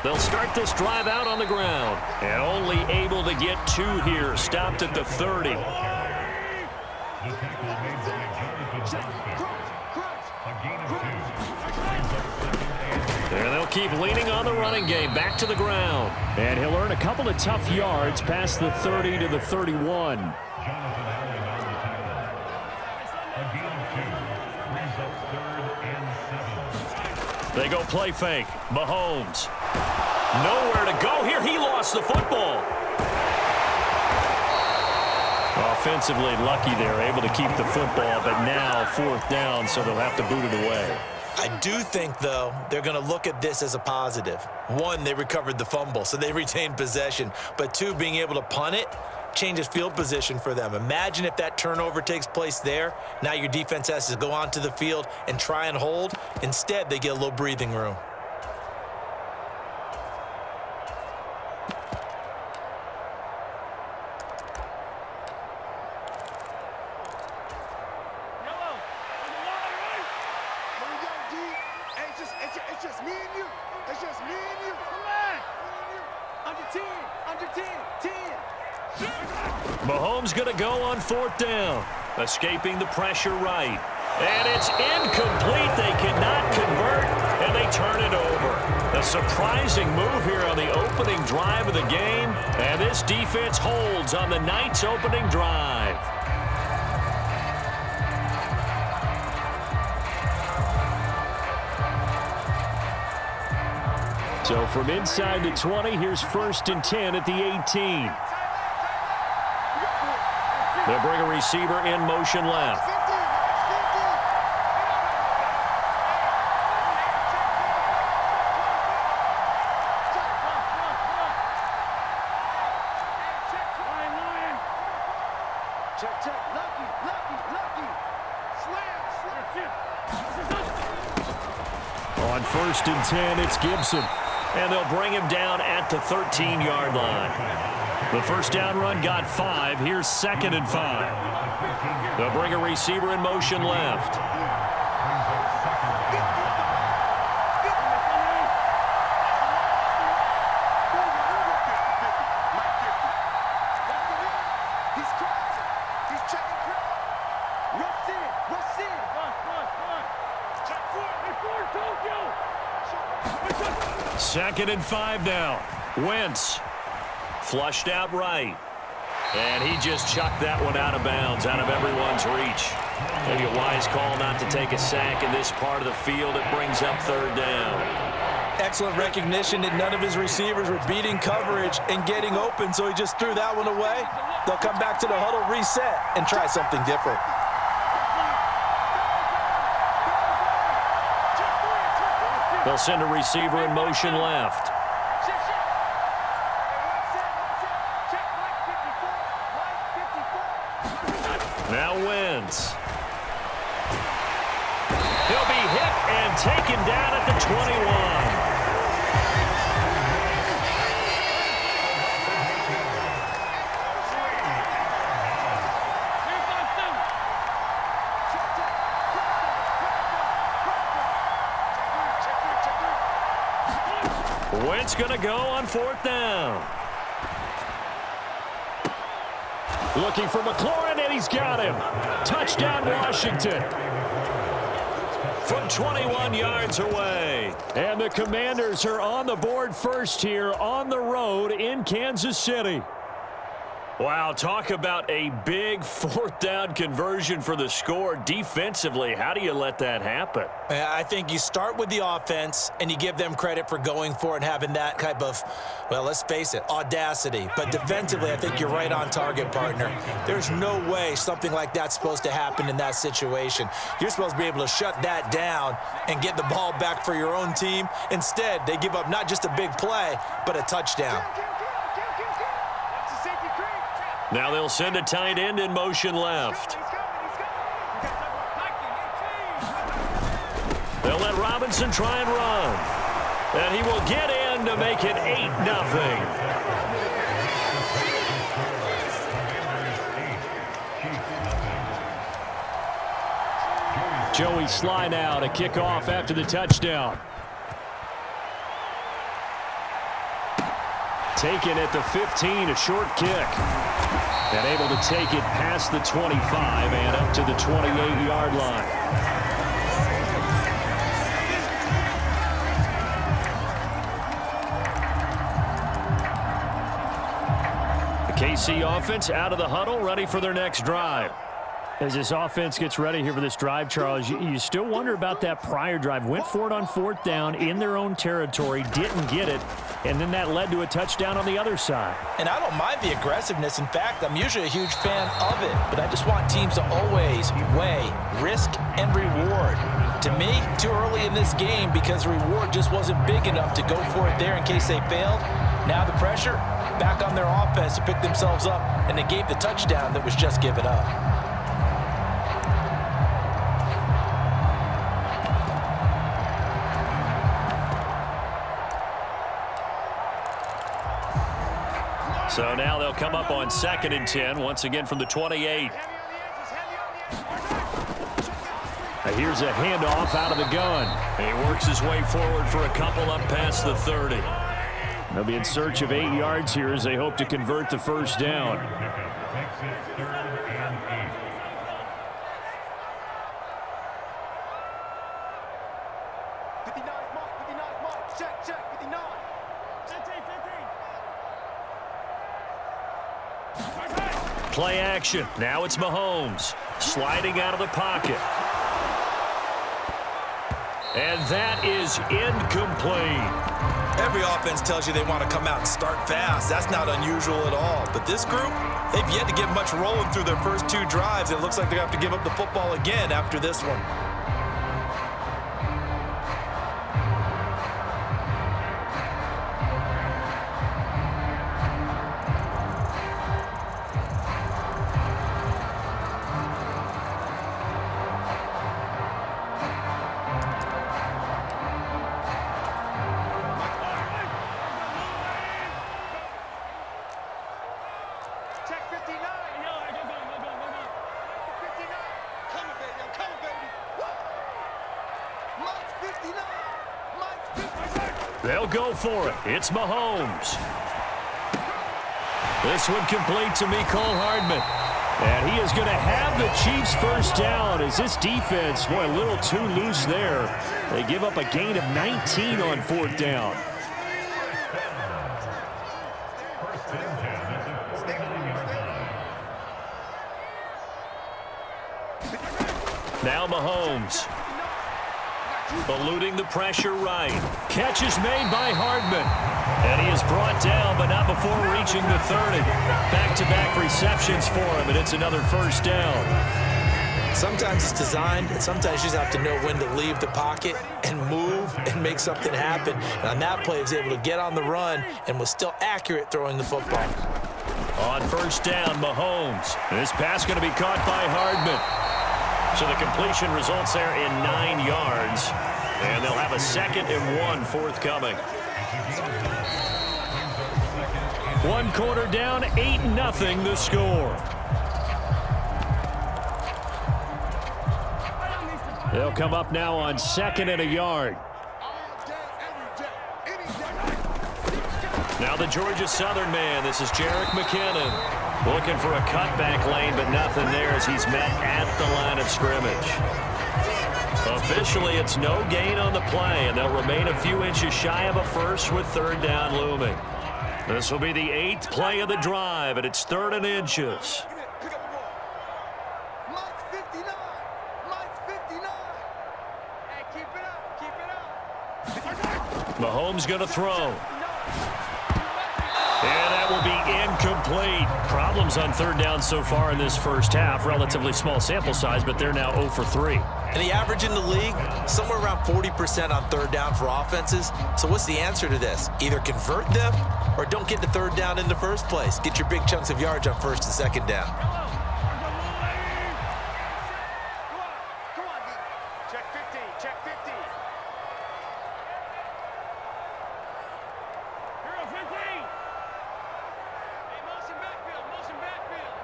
They'll start this drive out on the ground. And only able to get 2 here. Stopped at the 30. And they'll keep leaning on the running game. Back to the ground. And he'll earn a couple of tough yards past the 30 to the 31. They go play fake. Mahomes. Nowhere to go here. He lost the football. Offensively lucky they're able to keep the football, but now 4th down, so they'll have to boot it away. I do think, though, they're going to look at this as a positive. 1, they recovered the fumble, so they retained possession. But 2, being able to punt it changes field position for them. Imagine if that turnover takes place there. Now your defense has to go onto the field and try and hold. Instead, they get a little breathing room. It's just me and you. It's just me and you. Come on. Under 10. Under 10. 10. Mahomes going to go on 4th down. Escaping the pressure right. And it's incomplete. They cannot convert, and they turn it over. A surprising move here on the opening drive of the game. And this defense holds on the night's opening drive. So from inside the 20, here's 1st and 10 at the 18. They'll bring a receiver in motion left. On 1st and 10, it's Gibson. And they'll bring him down at the 13-yard line. The first down run got 5. Here's 2nd and 5. They'll bring a receiver in motion left. Second and 5 now. Wentz flushed out right. And he just chucked that one out of bounds, out of everyone's reach. Maybe a wise call not to take a sack in this part of the field. It brings up 3rd down. Excellent recognition that none of his receivers were beating coverage and getting open, so he just threw that one away. They'll come back to the huddle, reset, and try something different. They'll send a receiver in motion left. Now Wentz. He'll be hit and taken down at the 21. Wentz going to go on 4th down. Looking for McLaurin, and he's got him. Touchdown, Washington. From 21 yards away. And the Commanders are on the board first here on the road in Kansas City. Wow, talk about a big 4th down conversion for the score. Defensively, how do you let that happen? I think you start with the offense, and you give them credit for going for it and having that type of, well, let's face it, audacity. But defensively, I think you're right on target, partner. There's no way something like that's supposed to happen in that situation. You're supposed to be able to shut that down and get the ball back for your own team. Instead, they give up not just a big play, but a touchdown. Now they'll send a tight end in motion left. They'll let Robinson try and run. And he will get in to make it 8-0. Joey Sly now to kick off after the touchdown. Taken at the 15, a short kick. And able to take it past the 25 and up to the 28-yard line. The KC offense out of the huddle, ready for their next drive. As this offense gets ready here for this drive, Charles, you still wonder about that prior drive. Went for it on 4th down in their own territory, didn't get it, and then that led to a touchdown on the other side. And I don't mind the aggressiveness. In fact, I'm usually a huge fan of it, but I just want teams to always weigh risk and reward. To me, too early in this game because the reward just wasn't big enough to go for it there in case they failed. Now the pressure back on their offense to pick themselves up, and they gave the touchdown that was just given up. So now they'll come up on 2nd and 10, once again from the 28. Here's a handoff out of the gun. He works his way forward for a couple up past the 30. They'll be in search of 8 yards here as they hope to convert the first down. Play action. Now it's Mahomes sliding out of the pocket. And that is incomplete. Every offense tells you they want to come out and start fast. That's not unusual at all. But this group, they've yet to get much rolling through their first 2 drives. It looks like they have to give up the football again after this one. They'll go for it. It's Mahomes. This one complete to Mecole Hardman. And he is going to have the Chiefs first down as this defense, boy, a little too loose there. They give up a gain of 19 on 4th down. Now Mahomes. Eluding the pressure right. Catch is made by Hardman. And he is brought down, but not before reaching the 30. Back-to-back receptions for him, and it's another first down. Sometimes it's designed, and sometimes you just have to know when to leave the pocket and move and make something happen. And on that play, he was able to get on the run and was still accurate throwing the football. On first down, Mahomes. This pass going to be caught by Hardman. So the completion results there in 9 yards. And they'll have a 2nd and 1 forthcoming. 1 quarter down, 8-0 the score. They'll come up now on 2nd and a yard. Now the Georgia Southern man. This is Jerick McKinnon. Looking for a cutback lane, but nothing there as he's met at the line of scrimmage. Officially, it's no gain on the play, and they'll remain a few inches shy of a first with 3rd down looming. This will be the 8th play of the drive, and it's 3rd and inches. Mahomes going to throw. And that will be incomplete. Problems on 3rd down so far in this first half. Relatively small sample size, but they're now 0 for 3. And the average in the league, somewhere around 40% on 3rd down for offenses. So what's the answer to this? Either convert them or don't get to 3rd down in the first place. Get your big chunks of yards on 1st and 2nd down. Check 15, check 15. Hero 15. Hey, motion backfield, motion backfield.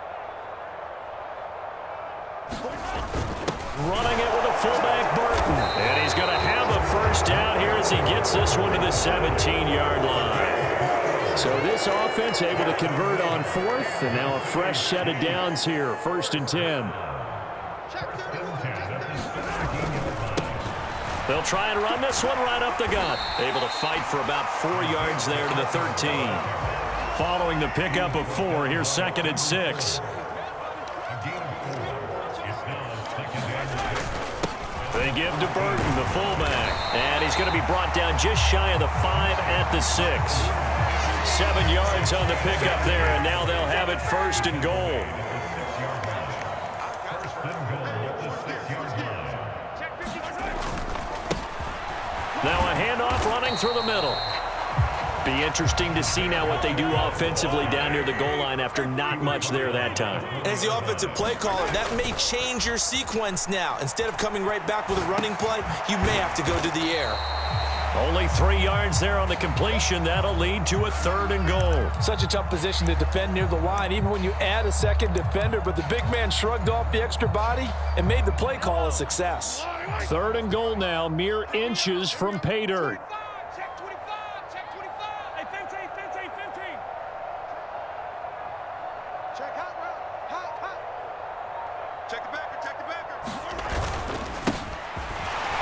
Running it with a fullback, Burton. And he's going to have a first down here as he gets this one to the 17-yard line. So this offense able to convert on fourth, and now a fresh set of downs here, 1st and 10. They'll try and run this one right up the gut. Able to fight for about 4 yards there to the 13. Following the pickup of 4, here's 2nd and 6. They give to Burton, the fullback. And he's going to be brought down just shy of the 5 at the 6. 7 yards on the pickup there, and now they'll have it 1st and goal. Now a handoff running through the middle. Be interesting to see now what they do offensively down near the goal line after not much there that time. As the offensive play caller, that may change your sequence now. Instead of coming right back with a running play, you may have to go to the air. Only 3 yards there on the completion. That'll lead to a 3rd and goal. Such a tough position to defend near the line, even when you add a second defender, but the big man shrugged off the extra body and made the play call a success. 3rd and goal now, mere inches from pay dirt. Check 25, check 25. Hey, 15, 15, 15. Check hot route, hot. Check the backer, check the backer.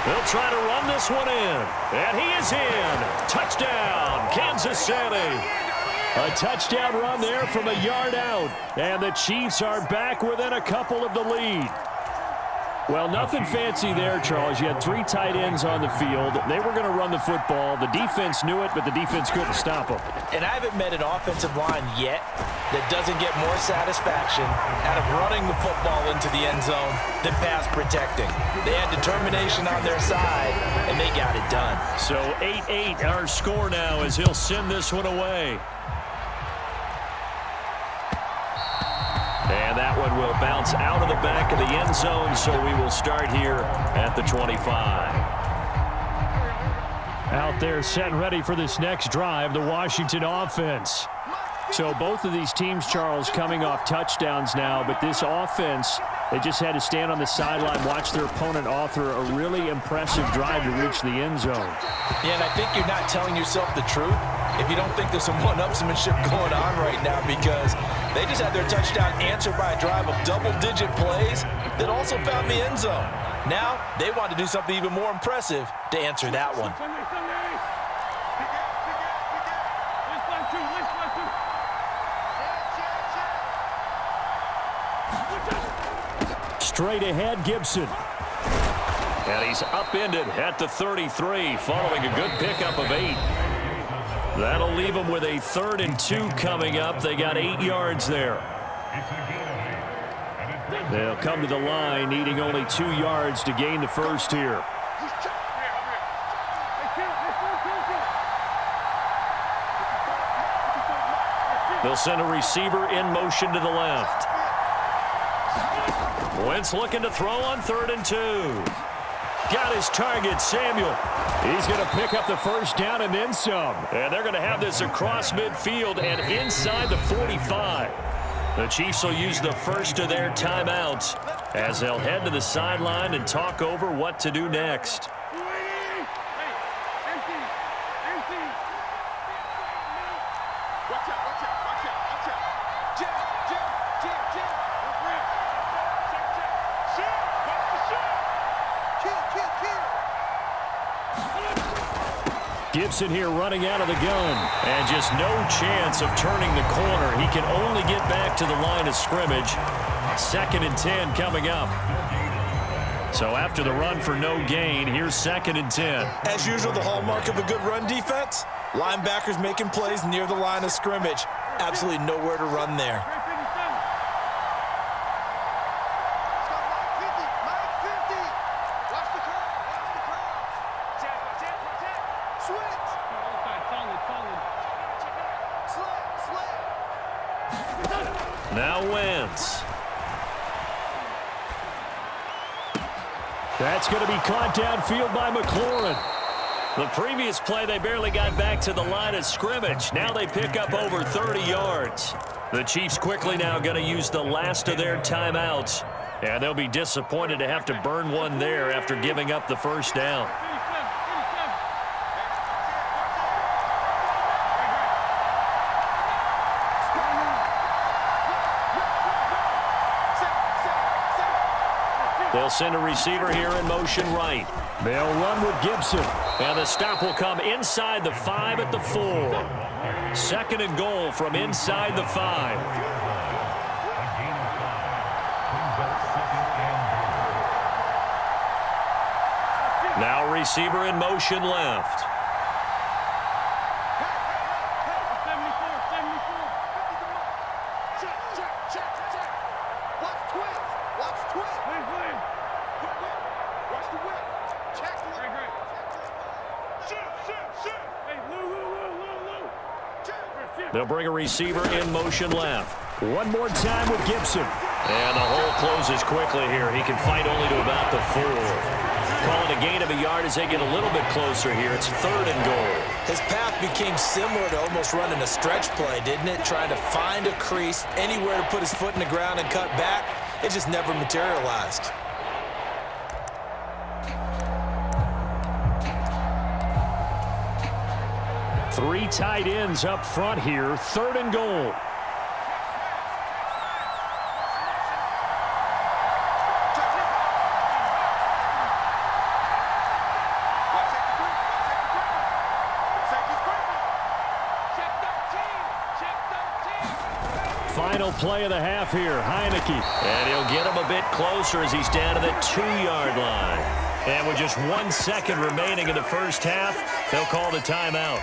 They'll try to run this one in. And he is in. Touchdown, Kansas City. A touchdown run there from a yard out. And the Chiefs are back within a couple of the lead. Well, nothing fancy there, Charles. You had 3 tight ends on the field. They were going to run the football. The defense knew it, but the defense couldn't stop them. And I haven't met an offensive line yet that doesn't get more satisfaction out of running the football into the end zone than pass protecting. They had determination on their side, and they got it done. So 8-8 our score now as he'll send this one away. And that one will bounce out of the back of the end zone, so we will start here at the 25. Out there set and ready for this next drive, the Washington offense. So both of these teams, Charles, coming off touchdowns now, but this offense, they just had to stand on the sideline, watch their opponent author a really impressive drive to reach the end zone. Yeah, and I think you're not telling yourself the truth if you don't think there's some one-upsmanship going on right now, because they just had their touchdown answered by a drive of double-digit plays that also found the end zone. Now, they want to do something even more impressive to answer that one. Straight ahead, Gibson. And he's upended at the 33 following a good pickup of 8. That'll leave them with a 3rd and 2 coming up. They got 8 yards there. They'll come to the line needing only 2 yards to gain the first here. They'll send a receiver in motion to the left. Wentz looking to throw on 3rd and 2. Got his target, Samuel. He's going to pick up the first down and then some. And they're going to have this across midfield and inside the 45. The Chiefs will use the first of their timeouts as they'll head to the sideline and talk over what to do next. Gibson here running out of the gun. And just no chance of turning the corner. He can only get back to the line of scrimmage. 2nd and 10 coming up. So after the run for no gain, here's 2nd and 10. As usual, the hallmark of a good run defense, linebackers making plays near the line of scrimmage. Absolutely nowhere to run there. Now Wentz. That's going to be caught downfield by McLaurin. The previous play, they barely got back to the line of scrimmage. Now they pick up over 30 yards. The Chiefs quickly now going to use the last of their timeouts. And they'll be disappointed to have to burn one there after giving up the first down. They'll send a receiver here in motion right. They'll run with Gibson. And the stop will come inside the 5 at the 4. Second and goal from inside the 5. Now receiver in motion left. They'll bring a receiver in motion left. One more time with Gibson. And the hole closes quickly here. He can fight only to about the 4. Calling a gain of a yard as they get a little bit closer here. It's third and goal. His path became similar to almost running a stretch play, didn't it? Trying to find a crease, anywhere to put his foot in the ground and cut back. It just never materialized. Three tight ends up front here. Third and goal. Final play of the half here. Heineke. And he'll get him a bit closer as he's down to the 2-yard line. And with just 1 second remaining in the first half, they'll call the timeout.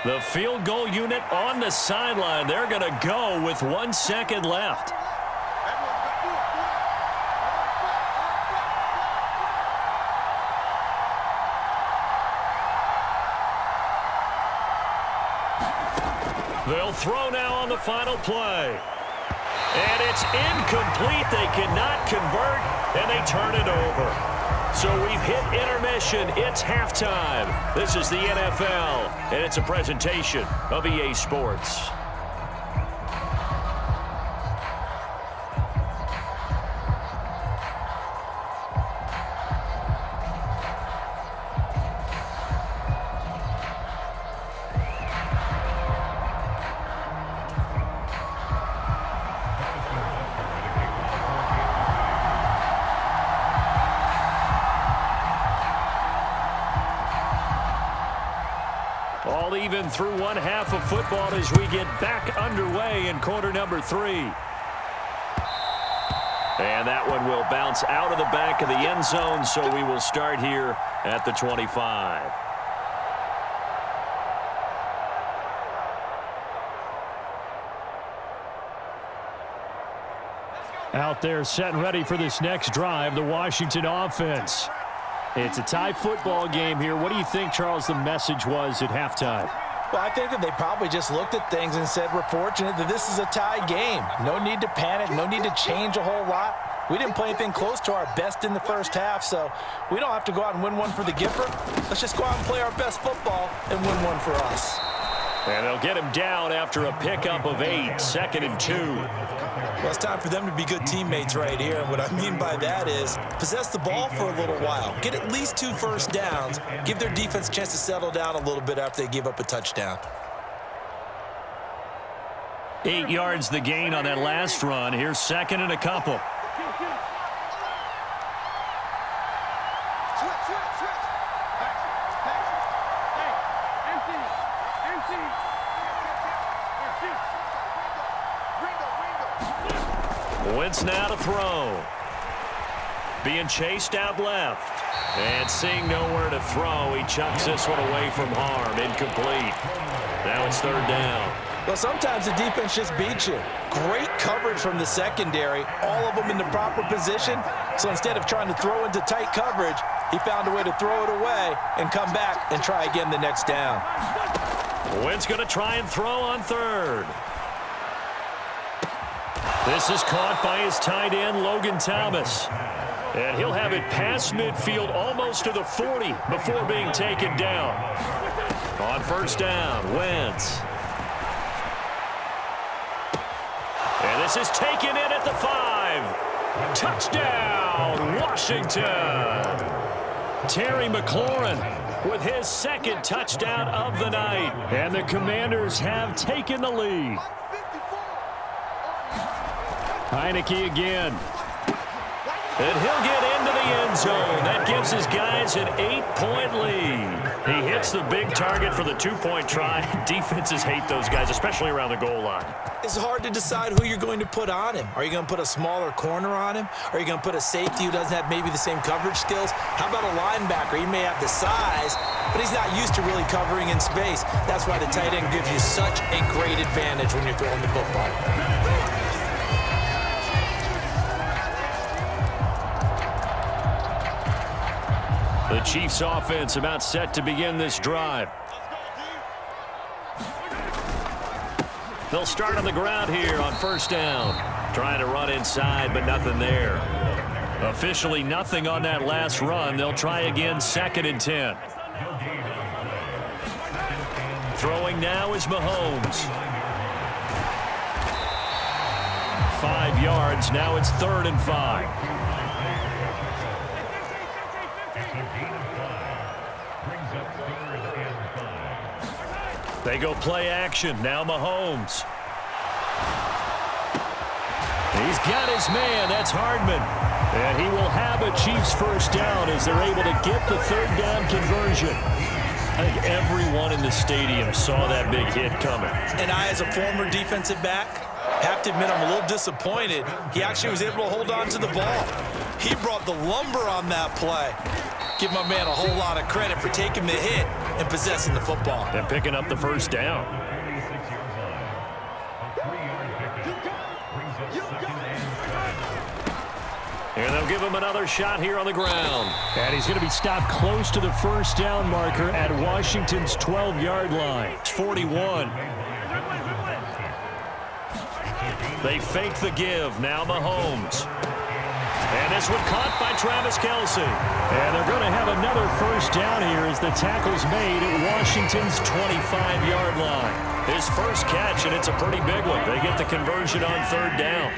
The field goal unit on the sideline. They're going to go with 1 second left. They'll throw now on the final play. And it's incomplete. They cannot convert, and they turn it over. So we've hit intermission. It's halftime. This is the NFL, and it's a presentation of EA Sports. All even through one half of football as we get back underway in quarter number 3. And that one will bounce out of the back of the end zone, so we will start here at the 25. Out there set and ready for this next drive, the Washington offense. It's a tie football game here. What do you think, Charles, the message was at halftime? Well, I think that they probably just looked at things and said, we're fortunate that this is a tie game. No need to panic. No need to change a whole lot. We didn't play anything close to our best in the first half, so we don't have to go out and win one for the Gipper. Let's just go out and play our best football and win one for us. And they'll get him down after a pickup of 8, 2nd and 2. Well, it's time for them to be good teammates right here. And what I mean by that is possess the ball for a little while. Get at least 2 first downs. Give their defense a chance to settle down a little bit after they give up a touchdown. 8 yards the gain on that last run. Here's 2nd and a couple. Wentz now to throw. Being chased out left. And seeing nowhere to throw, he chucks this one away from harm. Incomplete. Now it's 3rd down. Well, sometimes the defense just beats you. Great coverage from the secondary. All of them in the proper position. So instead of trying to throw into tight coverage, he found a way to throw it away and come back and try again the next down. Wentz going to try and throw on 3rd. This is caught by his tight end, Logan Thomas. And he'll have it past midfield almost to the 40 before being taken down. On first down, Wentz. And this is taken in at the 5. Touchdown, Washington. Terry McLaurin with his second touchdown of the night. And the Commanders have taken the lead. Heineke again. And he'll get into the end zone. That gives his guys an 8-point lead. He hits the big target for the 2-point try. Defenses hate those guys, especially around the goal line. It's hard to decide who you're going to put on him. Are you going to put a smaller corner on him? Are you going to put a safety who doesn't have maybe the same coverage skills? How about a linebacker? He may have the size, but he's not used to really covering in space. That's why the tight end gives you such a great advantage when you're throwing the football. The Chiefs offense about set to begin this drive. They'll start on the ground here on first down. Trying to run inside, but nothing there. Officially nothing on that last run. They'll try again, 2nd and 10. Throwing now is Mahomes. 5 yards. Now it's 3rd and 5. They go play action. Now Mahomes. He's got his man. That's Hardman. And he will have a Chiefs first down as they're able to get the 3rd down conversion. I think everyone in the stadium saw that big hit coming. And I, as a former defensive back, have to admit I'm a little disappointed. He actually was able to hold on to the ball. He brought the lumber on that play. Give my man a whole lot of credit for taking the hit and possessing the football. And picking up the first down. And they'll give him another shot here on the ground. And he's going to be stopped close to the first down marker at Washington's 12-yard line. It's 41. They fake the give. Now Mahomes. And this one caught by Travis Kelce. And they're going to have another first down here as the tackle's made at Washington's 25-yard line. His first catch, and it's a pretty big one. They get the conversion on 3rd down.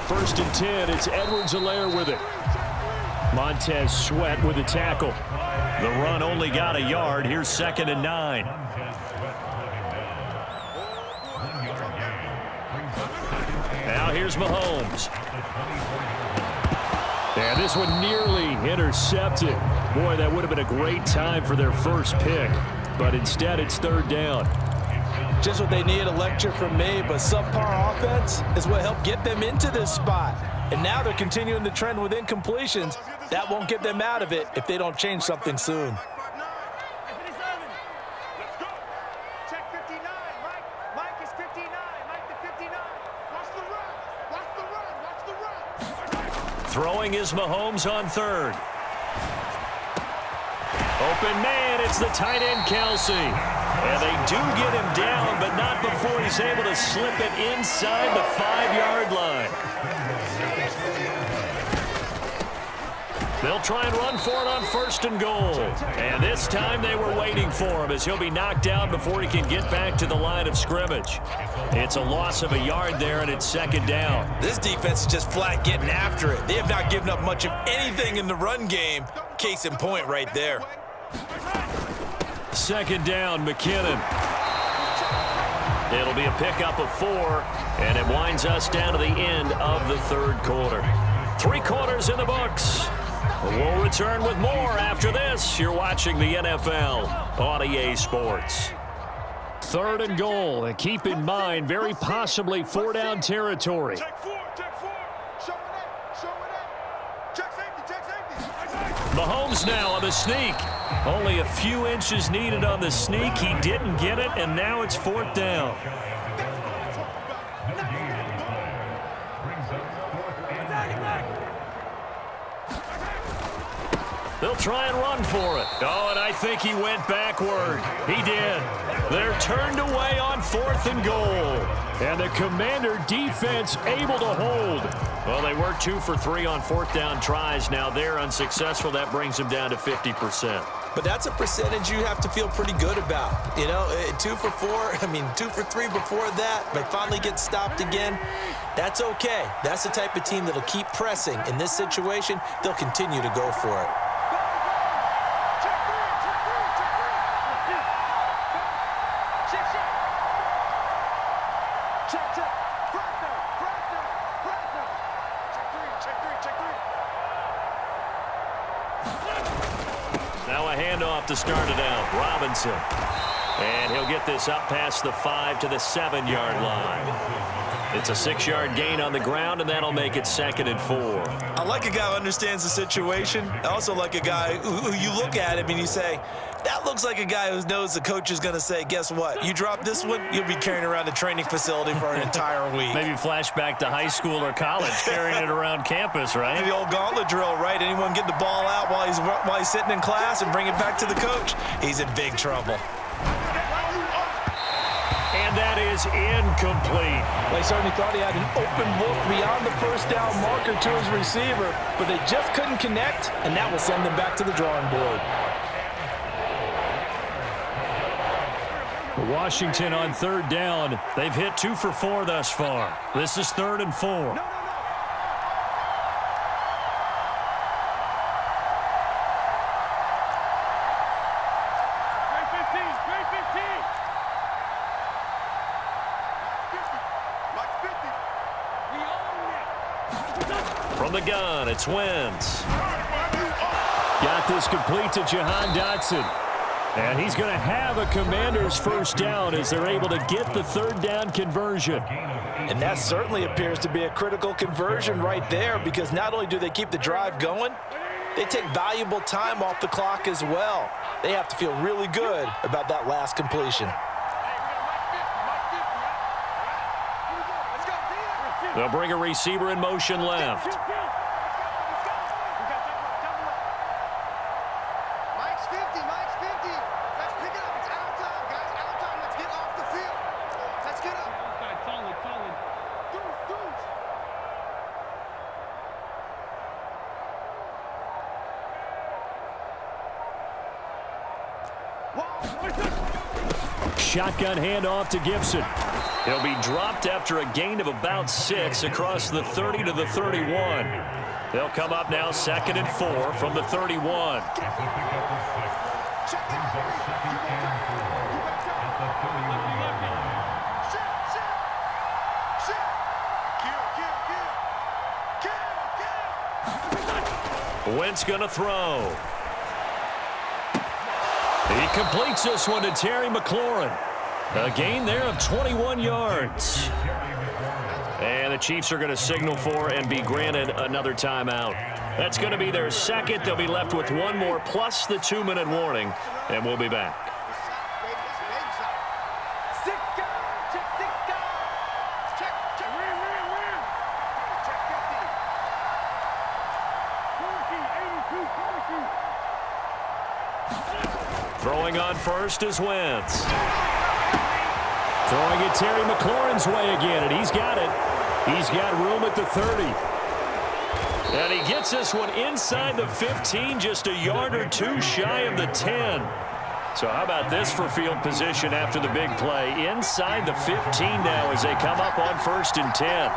First and 10, it's Edwards-Helaire with it. Montez Sweat with the tackle. The run only got a yard. Here's 2nd and 9. Now here's Mahomes. And this one nearly intercepted. Boy, that would have been a great time for their first pick. But instead, it's 3rd down. Just what they need, a lecture from me, but subpar offense is what helped get them into this spot. And now they're continuing the trend with incompletions. That won't get them out of it if they don't change something soon. Throwing is Mahomes on 3rd. Open man, it's the tight end Kelce. And they do get him down, but not before he's able to slip it inside the 5-yard line. They'll try and run for it on 1st and goal. And this time they were waiting for him as he'll be knocked down before he can get back to the line of scrimmage. It's a loss of a yard there, and it's 2nd down. This defense is just flat getting after it. They have not given up much of anything in the run game. Case in point right there. 2nd down, McKinnon. It'll be a pickup of 4, and it winds us down to the end of the 3rd quarter. 3 quarters in the books. We'll return with more after this. You're watching the NFL on EA Sports. 3rd and goal, and keep in mind, very possibly 4-down territory. Mahomes now on the sneak. Only a few inches needed on the sneak. He didn't get it, and now it's 4th down. They'll try and run for it. Oh, and I think he went backward. He did. They're turned away on 4th and goal. And the Commander defense able to hold. Well, they were 2 for 3 on 4th down tries. Now they're unsuccessful. That brings them down to 50%. But that's a percentage you have to feel pretty good about. You know, 2 for 4, 2 for 3 before that. They finally get stopped again. That's okay. That's the type of team that'll keep pressing. In this situation, they'll continue to go for it. Now a handoff to start it out. Robinson. And he'll get this up past the 5 to the 7-yard line. It's a 6-yard gain on the ground, and that'll make it 2nd and 4. I like a guy who understands the situation. I also like a guy who you look at him and you say, that looks like a guy who knows the coach is going to say, guess what? You drop this one, you'll be carrying around the training facility for an entire week. Maybe flashback to high school or college, carrying it around campus, right? The old gauntlet drill, right? Anyone get the ball out while he's sitting in class and bring it back to the coach? He's in big trouble. And that is incomplete. They certainly thought he had an open look beyond the first down marker to his receiver, but they just couldn't connect, and that will send them back to the drawing board. Washington on 3rd down. They've hit 2 for 4 thus far. This is 3rd and 4. From the gun, it's Wentz. Got this complete to Jahan Dotson. And he's going to have a Commander's first down as they're able to get the 3rd down conversion. And that certainly appears to be a critical conversion right there, because not only do they keep the drive going, they take valuable time off the clock as well. They have to feel really good about that last completion. They'll bring a receiver in motion left. Mike's 50, Mike's 50. Let's pick it up. It's out time, guys. Out time. Let's get off the field. Let's get up. Solid. Shotgun handoff to Gibson. He'll be dropped after a gain of about 6 across the 30 to the 31. They'll come up now 2nd and 4 from the 31. Wentz gonna throw. He completes this one to Terry McLaurin. A gain there of 21 yards. And the Chiefs are going to signal for and be granted another timeout. That's going to be their 2nd. They'll be left with 1 more plus the 2-minute warning, and we'll be back. Throwing on first is Wentz. Throwing it Terry McLaurin's way again, and he's got it. He's got room at the 30. And he gets this one inside the 15, just a yard or 2 shy of the 10. So how about this for field position after the big play? Inside the 15 now as they come up on 1st and 10.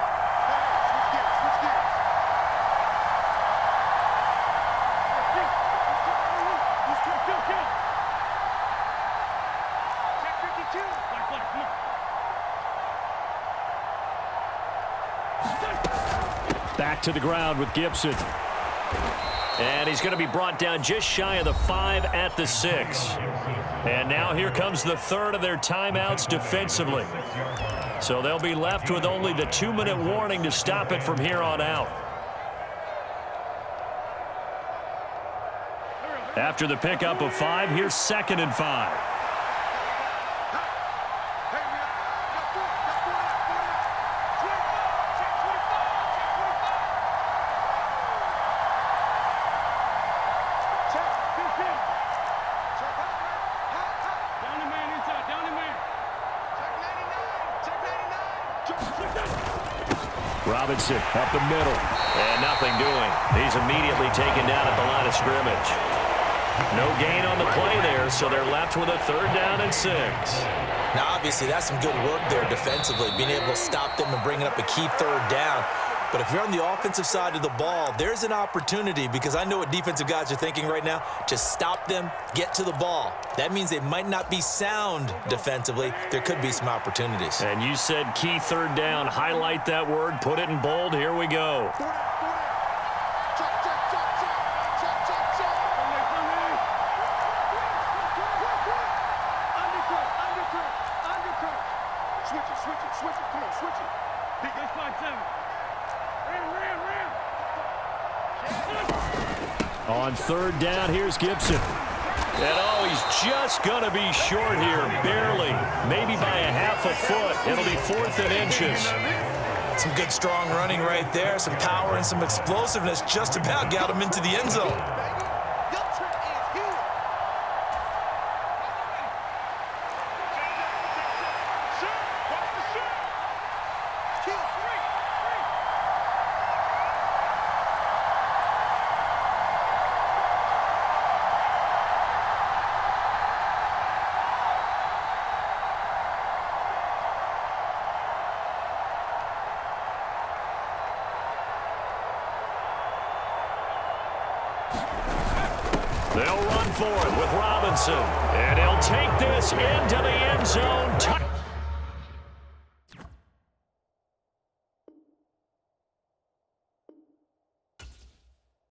Back to the ground with Gibson. And he's going to be brought down just shy of the 5 at the 6. And now here comes the 3rd of their timeouts defensively. So they'll be left with only the 2-minute warning to stop it from here on out. After the pickup of 5, here's 2nd and 5. Check. Robinson up the middle. And nothing doing. He's immediately taken down at the line of scrimmage. No gain on the play there, so they're left with a 3rd down and 6. Now, obviously, that's some good work there defensively, being able to stop them and bringing up a key 3rd down. But if you're on the offensive side of the ball, there's an opportunity, because I know what defensive guys are thinking right now. Just stop them, get to the ball. That means they might not be sound defensively. There could be some opportunities. And you said key 3rd down. Highlight that word. Put it in bold. Here we go. On 3rd down, here's Gibson. And oh, he's just going to be short here, barely. Maybe by a half a foot. It'll be 4th and inches. Some good, strong running right there. Some power and some explosiveness just about got him into the end zone. They'll run for it with Robinson. And he'll take this into the end zone.